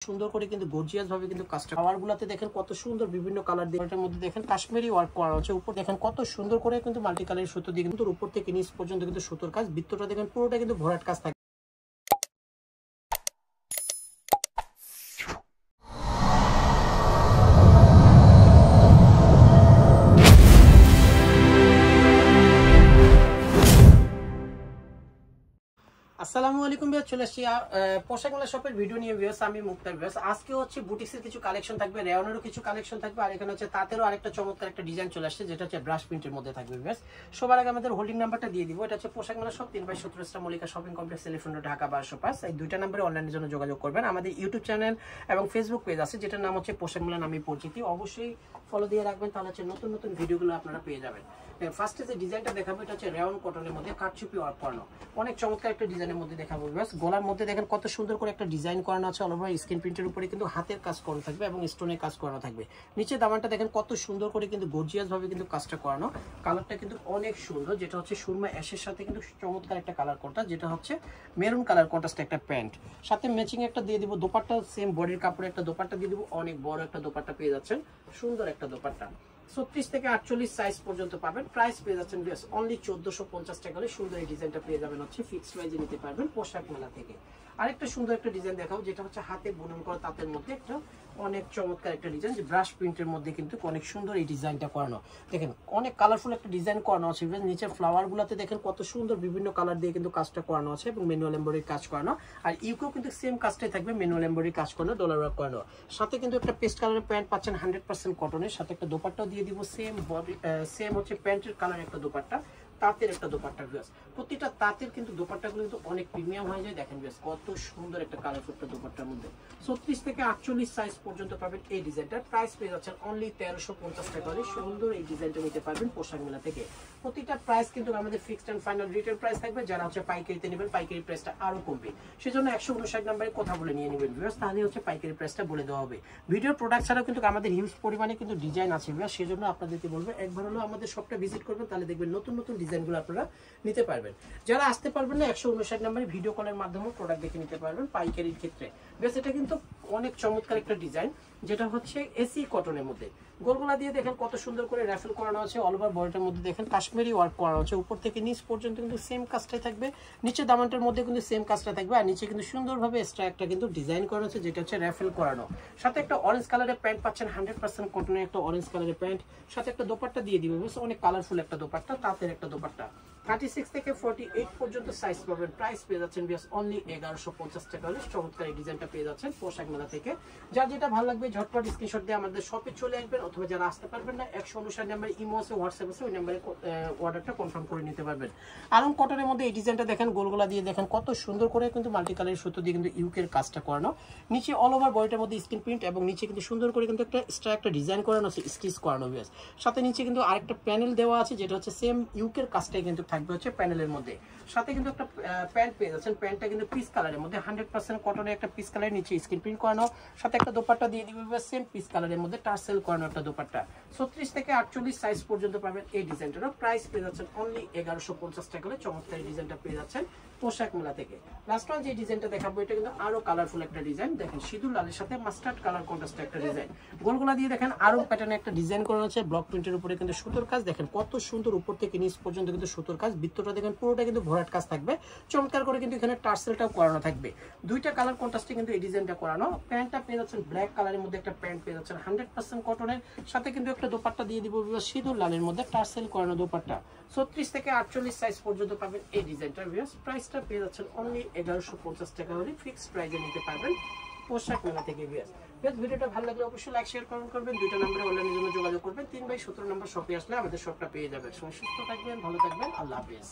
সুন্দর করে কিন্তু গর্জিয়াস ভাবে কিন্তু কাজটা কালারগুলোতে দেখেন কত সুন্দর বিভিন্ন কালার দিয়ে এটার মধ্যে দেখেন কাশ্মীরি ওয়ার্ক করা আছে। উপর দেখেন কত সুন্দর করে কিন্তু মাল্টি কালারের সুতো দিয়ে কিন্তু উপর থেকে নিচ পর্যন্ত কিন্তু সুতোর কাজ, বৃত্তটা দেখেন পুরোটা কিন্তু ভরাট কাজ থাকে। আসসালামু আলাইকুম ভিউয়ার, চলে আসছি পোশাক মেলা শপের ভিডিও নিয়ে ভিউয়ার্স। আমি মুক্তার ভিউয়ার্স। আজকে হচ্ছে বুটিক্সের কিছু কালেকশন থাকবে, রেওনেরও কিছু কালেকশন থাকবে, আর এখানে হচ্ছে তাঁতেরও আরেকটা চমৎকার একটা ডিজাইন চলে আসছে যেটা হচ্ছে ব্রাশ প্রিন্টের মধ্যে থাকবে ভিউয়ার্স। সবার আগে আমাদের হোল্ডিং নাম্বারটা দিয়ে দিব। এটা হচ্ছে পোশাক মেলা shop 3/17 Mallika shopping complex, elephant road, Dhaka 1205। এই দুইটা নম্বরে অনলাইনের জন্য যোগাযোগ করবেন। আমাদের ইউটিউব চ্যানেল এবং ফেসবুক পেজ আছে যেটার নাম হচ্ছে পোশাক মেলা নামে পরিচিতি। অবশ্যই ফলো দিয়ে রাখবেন, তাহলে হচ্ছে নতুন নতুন ভিডিওগুলো আপনারা পেয়ে যাবেন। ফার্স্টে যে ডিজাইনটা দেখাবো এটা হচ্ছে রেওন কটনের মধ্যে কাটচুপি ওয়ার্ক করানো, অনেক চমৎকার একটা ডিজাইনের মধ্যে দেখাবো ভিউয়ার্স। গলার মধ্যে দেখেন কত সুন্দর করে একটা ডিজাইন করানো আছে, অল ওভার স্ক্রিন প্রিন্টের উপরে কিন্তু হাতের কাজ করানো থাকবে এবং স্টোনের কাজ করানো থাকবে। নিচে দামানটা দেখেন কত সুন্দর করে কিন্তু গর্জিয়াস ভাবে কিন্তু কাজটা করানো। কালারটা কিন্তু অনেক সুন্দর, যেটা হচ্ছে সুরমা অ্যাশের সাথে কিন্তু চমৎকার একটা কালার কন্ট্রাস্ট, যেটা হচ্ছে মেরুন কালার কন্ট্রাস্ট একটা প্যান্ট, সাথে ম্যাচিং একটা দিয়ে দিব দোপাট্টা, সেম বডির কাপড়ে একটা দোপাট্টা দিয়ে দিব। অনেক বড় একটা দোপাট্টা পেয়ে যাচ্ছেন, সুন্দর একটা দোপাট্টা। 36 থেকে 48 সাইজ পর্যন্ত পাবেন। প্রাইস পেয়ে যাচ্ছেন অনলি 1450 টাকা হলে সুন্দর এই ডিজাইনটা পেয়ে যাবেন হচ্ছে ফিক্সড প্রাইসে নিতে পারবেন পোশাক মেলা থেকে। আরেকটা সুন্দর একটা ডিজাইন দেখাও, যেটা হচ্ছে হাতে বুনন করা তাঁতের মধ্যে একটা অনেক চমৎকার একটা ডিজাইন, যে ব্রাশ প্রিন্টের মধ্যে কিন্তু অনেক সুন্দর এই ডিজাইনটা করানো। দেখেন অনেক কালারফুল একটা ডিজাইন করানো আছে। নিচে ফ্লাওয়ার গুলাতে দেখেন কত সুন্দর বিভিন্ন কালার দিয়ে কিন্তু কাজটা করানো আছে এবং ম্যানুয়াল এমব্রয়ডারি কাজ করানো। আর ইউকেও কিন্তু সেম কাজটাই থাকবে, ম্যানুয়াল এমব্রয়ডারি কাজ করানো, ডলার ওয়ার্ক করানো। সাথে কিন্তু একটা পেস্ট কালারের প্যান্ট পাচ্ছেন 100% কটনের, সাথে একটা দোপাট্টাও দিয়ে দিব সেম বডি, সেম হচ্ছে প্যান্টের কালার একটা দোপাট্টা, তাঁতের একটা দোপাট্টা ভিউয়ার্স। প্রতিটা তাঁতের কিন্তু দোপাট্টাগুলো কিন্তু অনেক প্রিমিয়াম হয়ে যায়। দেখেন ভিউয়ার্স কত সুন্দর একটা কালারফুল একটা দোপাট্টার মধ্যে 36 থেকে 48 সাইজ পর্যন্ত পাবেন এই ডিজাইনটার। প্রাইস পেয়ে যাচ্ছেন অনলি 1350 টাকা হলে সুন্দর এই ডিজাইনটা নিতে পারবেন পোশাক মেলা থেকে। প্রতিটা প্রাইস কিন্তু আমাদের fixed and final retail price থাকবে। যারা হচ্ছে পাইকারিতে নেবেন পাইকারি প্রাইসটা আরো কমবে, সেজন্য 159 নম্বরে কথা বলে নিয়ে নেবেন ভিউয়ার্স, তাহলে হচ্ছে পাইকারি প্রাইসটা বলে দেওয়া হবে। ভিডিওর প্রোডাক্ট ছাড়াও কিন্তু আমাদের হিউজ পরিমাণে কিন্তু ডিজাইন আছে ভিউয়ার্স, সেজন্য আপনাদেরকে বলবো একবার হলো আমাদের শপটা ভিজিট করবেন, তাহলে দেখবেন নতুন নতুন ডিজাইনগুলো আপনারা নিতে পারবেন। যারা আসতে পারবেন না 159 নম্বরে ভিডিও কলের মাধ্যমে প্রোডাক্ট দেখে নিতে পারবেন পাইকারির ক্ষেত্রে। বেশ এটা কিন্তু অনেক চমৎকার একটা ডিজাইন, যেটা হচ্ছে এসি কটনের মধ্যে গোলগোলা দিয়ে দেখেন কত সুন্দর করে র্যাফেল করানো আছে। অল ওভার বডিটার মধ্যে দেখেন কাশ্মীরি ওয়ার্ক করানো আছে, উপর থেকে নিচ পর্যন্ত কিন্তু সেম কাজটাই থাকবে। নিচে দামানটার মধ্যে কিন্তু সেম কাজটা থাকবে, আর নিচে কিন্তু সুন্দরভাবে এক্সট্রা একটা কিন্তু ডিজাইন করানো আছে, যেটা হচ্ছে র্যাফেল করানো। সাথে একটা অরেঞ্জ কালারের প্যান্ট পাচ্ছেন, 100% কটনের একটা অরেঞ্জ কালারের প্যান্ট, সাথে একটা দোপাট্টা দিয়ে দিবে। অনেক কালারফুল একটা দোপাট্টা, তাঁতের একটা দোপাট্টা। 36 থেকে 48 পর্যন্ত সাইজ পাবেন। প্রাইস পেয়ে যাচ্ছেন অনলি 1150 টাকা হলে চমৎকার এই ডিজাইনটা পেয়ে যাচ্ছেন পোশাক মেলা থেকে। যার যেটা ভালো লাগবে ঝটপট স্ক্রিনশট দিয়ে আমাদের শপে চলে আসবেন, অথবা যারা আসতে পারবেন না 159 নাম্বার ইমো আছে, হোয়াটসঅ্যাপ আছে, ওই নাম্বারে অর্ডারটা কনফার্ম করে নিতে পারবেন। আরং কটনের মধ্যে এই ডিজাইনটা দেখেন, গোলগোলা দিয়ে দেখেন কত সুন্দর করে কিন্তু মাল্টি কালারের সুতো দিয়ে কিন্তু ইউকের কাজটা করানো। নিচে অল ওভার বডিটার মধ্যে স্ক্রিন প্রিন্ট এবং নিচে কিন্তু সুন্দর করে কিন্তু একটা এক্সট্রা একটা ডিজাইন করানো আছে, স্টিচ করানো ভিউয়ার্স। সাথে নিচে কিন্তু আরেকটা প্যানেল দেওয়া আছে, যেটা হচ্ছে সেম ইউকের কাজটাই কিন্তু থাকবে হচ্ছে প্যানেলের মধ্যে। সাথে কিন্তু একটা প্যান্ট পেয়ে যাচ্ছেন, প্যান্টটা কিন্তু পিস কালারের মধ্যে 100% কটনের একটা পিস কালার, নিচে স্ক্রিন প্রিন্ট করানো। সাথে একটা দোপাট্টা দিয়ে দিবে সেম পিস কালারের মধ্যে টার্সেল করানো একটা দোপাট্টা। 36 থেকে 48 সাইজ পর্যন্ত পাবেন এই ডিজাইনটার। প্রাইস পেয়ে যাচ্ছেন অনলি 1150 টাকা হলে চমৎকার এই ডিজাইনটা পেয়ে যাচ্ছেন পোশাক মেলা থেকে। লাস্ট ওয়ান যে ডিজাইনটা দেখাবো, এটা কিন্তু আরো কালারফুল একটা ডিজাইন। দেখেন সিঁদুর লালের সাথে মাস্টার্ড কালার কন্ট্রাস্ট একটা ডিজাইন, গোলগোলা দিয়ে দেখেন আরো প্যাটার্নে একটা ডিজাইন করানো আছে, ব্লক প্রিন্টের উপরে কিন্তু সুতোর কাজ। দেখেন কত সুন্দর উপর থেকে নিচ পর্যন্ত কিন্তু সুতোর কাজ, বৃত্তটা দেখেন পুরোটা কিন্তু ভরাট কাজ থাকবে, চমৎকার করে কিন্তু এখানে টার্সেলটাও করানো থাকবে। দুইটা কালার কন্ট্রাস্টে কিন্তু এই ডিজাইনটা করানো। প্যান্টটা পেয়ে যাচ্ছেন ব্ল্যাক কালারের মধ্যে একটা প্যান্ট পেয়ে যাচ্ছেন 100% কটনের, সাথে কিন্তু একটা দোপাট্টা দিয়ে দিব সিঁদুর লালের মধ্যে টার্সেল করানো দোপাট্টা। 36 থেকে 48 সাইজ পর্যন্ত পাবেন এই ডিজাইনটার। প্রাইসটা পেয়ে যাচ্ছেন অনলি 1150 টাকা হলে ফিক্সড প্রাইসে নিতে পারবেন পোশাক মেলা থেকে। ভিডিওটা ভালো লাগলে অবশ্যই লাইক শেয়ার কমেন্ট করবেন। দুইটা নম্বরে অনলাইনের জন্য যোগাযোগ করবেন। 3/17 নম্বর শপে আসলে আমাদের শপটা পেয়ে যাবেন। সবাই সুস্থ থাকবেন, ভালো থাকবেন, আল্লাহ হাফেজ।